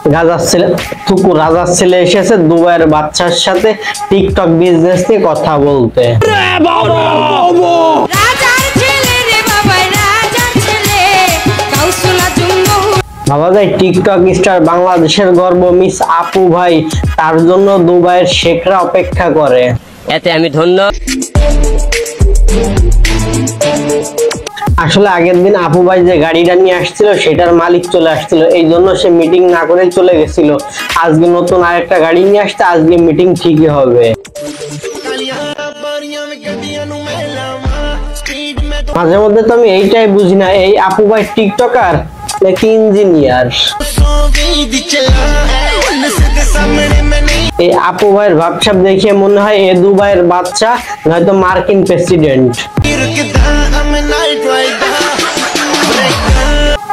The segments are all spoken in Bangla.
গাজার ছেলে থুকু রাজার ছেলে এসেছে দুবাইয়ের বাচ্চার সাথে টিকটক বিজনেস নিয়ে কথা বলতে। ভাবা যায় টিকটক স্টার বাংলাদেশের গর্ব মিস আপু ভাই, তার জন্য দুবাইয়ের শেখরা অপেক্ষা করে। এতে আমি ধন্য। আসলে আগের দিন আপু ভাই যে গাড়িটা নিয়ে আসছিল সেটার মালিক চলে আসছিল, এই জন্য সে মিটিং না করে চলে গেছিল। আজকে নতুন আরেকটা গাড়ি নিয়ে আসছে, আজকে মিটিং ঠিকই হবে। মাঝে মধ্যে তো আমি এইটাই বুঝি না, এই আপু ভাই টিকটকার নাকি ইঞ্জিনিয়ার। এই আপু ভাইয়ের ভাবসাব দেখিয়ে মনে হয় এ দুবাইয়ের বাচ্চা নয়তো মার্কিন প্রেসিডেন্ট।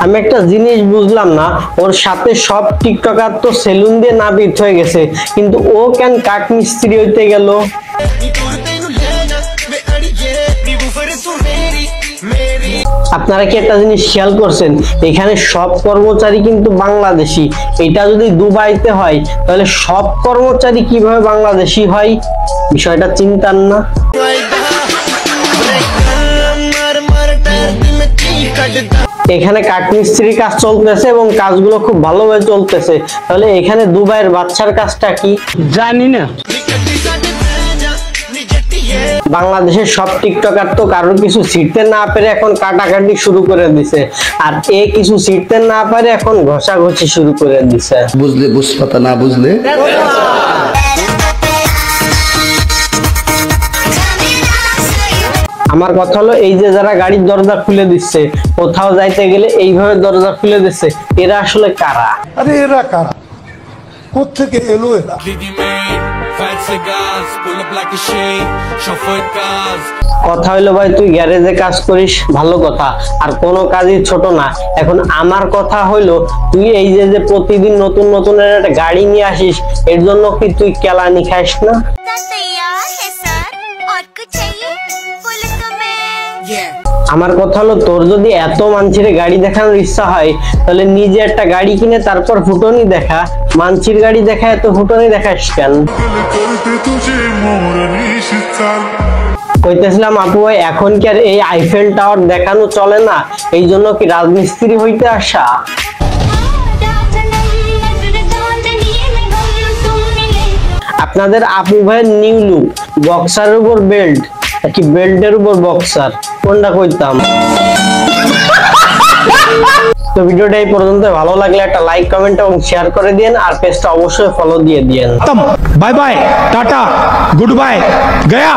আমি একটা জিনিস বুঝলাম না, ওর সাথে সব টিকটকার তো সেলুন দিয়ে নাপিত হয়ে গেছে, কিন্তু ও কেন কাঠ মিস্ত্রি হইতে গেল? আপনারা কি একটা জিনিস খেয়াল করছেন, এখানে সব কর্মচারী কিন্তু বাংলাদেশি। এটা যদি দুবাইতে হয় তাহলে সব কর্মচারী কিভাবে বাংলাদেশি হয়? বিষয়টা চিন্তার না? এখানে কাঠমিস্ত্রির কাজ চলতেছে এবং কাজগুলো খুব ভালোভাবে চলতেছে, তাহলে এখানে দুবাইয়ের বাচ্চার কাজটা কি জানি না। বাংলাদেশের সব টিকটকার তো কারোর কিছু ছিটতে না পেরে এখন কাটাকাটি শুরু করে দিছে, আর এ কিছু ছিটতে না পারে এখন ঘষাঘষি শুরু করে দিছে। বুঝলে বুঝপাতা, না বুঝলে। আমার কথা হলো, এই যে যারা গাড়ির দরজা খুলে দিচ্ছে, কোথাও যাইতে গেলে এইভাবে দরজা খুলে দিচ্ছে, এরা আসলে কারা? আরে এরা কারা, কোত্থেকে এলো এরা? কথা হইলো ভাই তুই গ্যারেজে কাজ করিস, ভালো কথা, আর কোনো কাজই ছোট না। এখন আমার কথা হইলো, তুই এই যে প্রতিদিন নতুন নতুন একটা গাড়ি নিয়ে আসিস, এর জন্য কি তুই কেলানি খাস না? আমার কথা হলো, তোর যদি এত মানছির গাড়ি দেখানোর ইচ্ছা হয় তাহলে নিজে একটা গাড়ি কিনে তারপর ফুটনি দেখা। মানছির গাড়ি দেখা এত ফুটনি দেখাস কেন? কইতেছিলাম আপু ভাই, এখন কি আর এই আইফেল টাওয়ার দেখানো চলে না? এই জন্য কি রাজমিস্ত্রি হইতে আসা? আপনাদের আপু ভাইয়ের নিউ লুক, বক্সারের উপর বেল্ট কি বেল্টের উপর বক্সার, কোনটা কইতাম? তো ভিডিওটা এই পর্যন্ত, ভালো লাগলে একটা লাইক কমেন্ট এবং শেয়ার করে দিন, আর পেজটা অবশ্যই ফলো দিয়ে দিন। Bye bye, tata, good bye, Gaya.